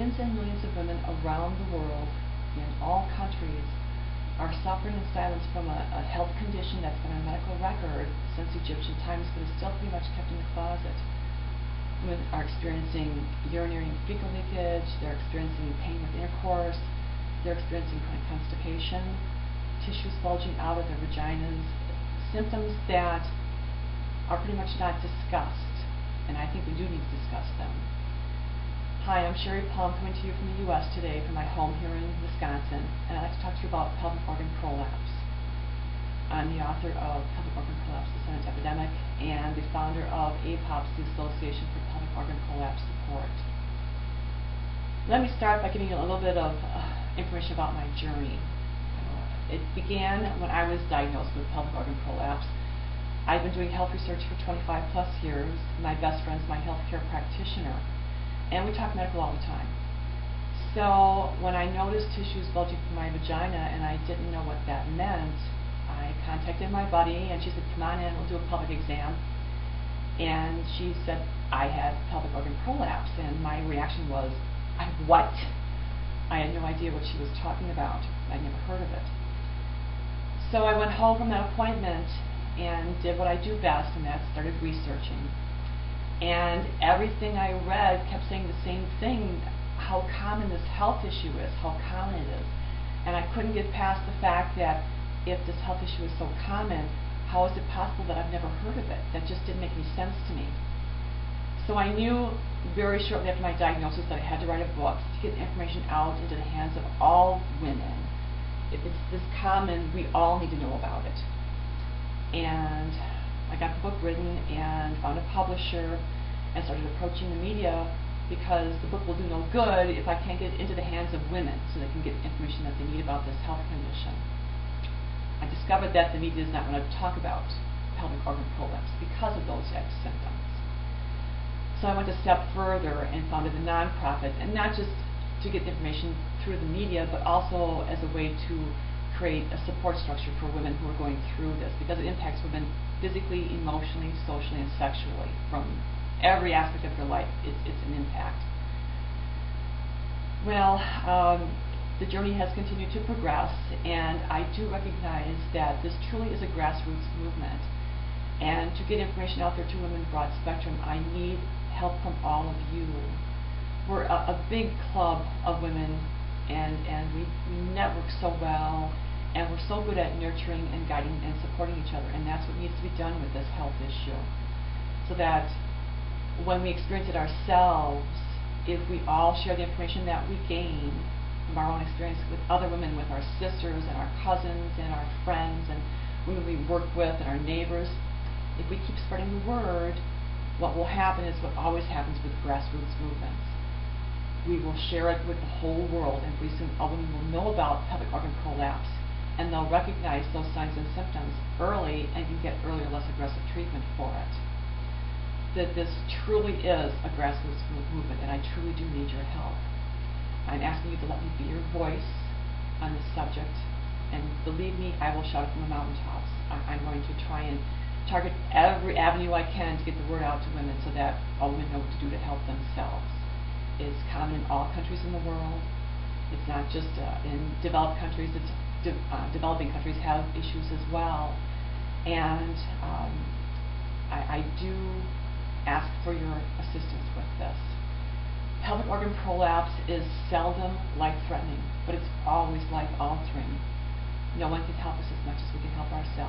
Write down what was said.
millions and millions of women around the world, in all countries, are suffering in silence from a health condition that's been on medical record since Egyptian times, but is still pretty much kept in the closet. Women are experiencing urinary and fecal leakage, they're experiencing pain with intercourse, they're experiencing chronic constipation, tissues bulging out of their vaginas, symptoms that are pretty much not discussed, and I think we do need to discuss them. Hi, I'm Sherry Paul. I'm coming to you from the U.S. today from my home here in Wisconsin, and I'd like to talk to you about pelvic organ prolapse. I'm the author of Pelvic Organ Prolapse, the Silent Epidemic, and the founder of APOPS, the Association for Pelvic Organ Prolapse Support. Let me start by giving you a little bit of information about my journey. It began when I was diagnosed with pelvic organ prolapse. I've been doing health research for 25 plus years. My best friend's my healthcare practitioner, and we talk medical all the time. So when I noticed tissues bulging from my vagina and I didn't know what that meant, I contacted my buddy and she said, come on in, we'll do a pelvic exam. And she said I had pelvic organ prolapse, and my reaction was, what? I had no idea what she was talking about. I'd never heard of it. So I went home from that appointment and did what I do best, and that started researching. And everything I read kept saying the same thing, how common this health issue is, how common it is. And I couldn't get past the fact that if this health issue is so common, how is it possible that I've never heard of it? That just didn't make any sense to me. So I knew very shortly after my diagnosis that I had to write a book to get information out into the hands of all women. If it's this common, we all need to know about it. And I got the book written and found a publisher and started approaching the media, because the book will do no good if I can't get it into the hands of women so they can get information that they need about this health condition. I discovered that the media does not want to talk about pelvic organ prolapse because of those symptoms. So I went a step further and founded a nonprofit, and not just to get information through the media, but also as a way to create a support structure for women who are going through this, because it impacts women physically, emotionally, socially, and sexually. From every aspect of their life, it's an impact. Well, the journey has continued to progress, and I do recognize that this truly is a grassroots movement. And to get information out there to women broad spectrum, I need help from all of you. We're a big club of women, and we network so well, and we're so good at nurturing and guiding and supporting each other, and that's what needs to be done with this health issue, so that when we experience it ourselves, if we all share the information that we gain from our own experience with other women, with our sisters and our cousins and our friends and women we work with and our neighbors, if we keep spreading the word, what will happen is what always happens with grassroots movements. We will share it with the whole world, and pretty soon all women will know about pelvic organ prolapse, and they'll recognize those signs and symptoms early and can get earlier, less aggressive treatment for it. That this truly is a grassroots movement, and I truly do need your help. I'm asking you to let me be your voice on this subject, and believe me, I will shout it from the mountaintops. I'm going to try and target every avenue I can to get the word out to women so that all women know what to do to help themselves. It's common in all countries in the world. It's not just in developed countries. It's developing countries have issues as well. And I do ask for your assistance with this. Pelvic organ prolapse is seldom life-threatening, but it's always life-altering. No one can help us as much as we can help ourselves.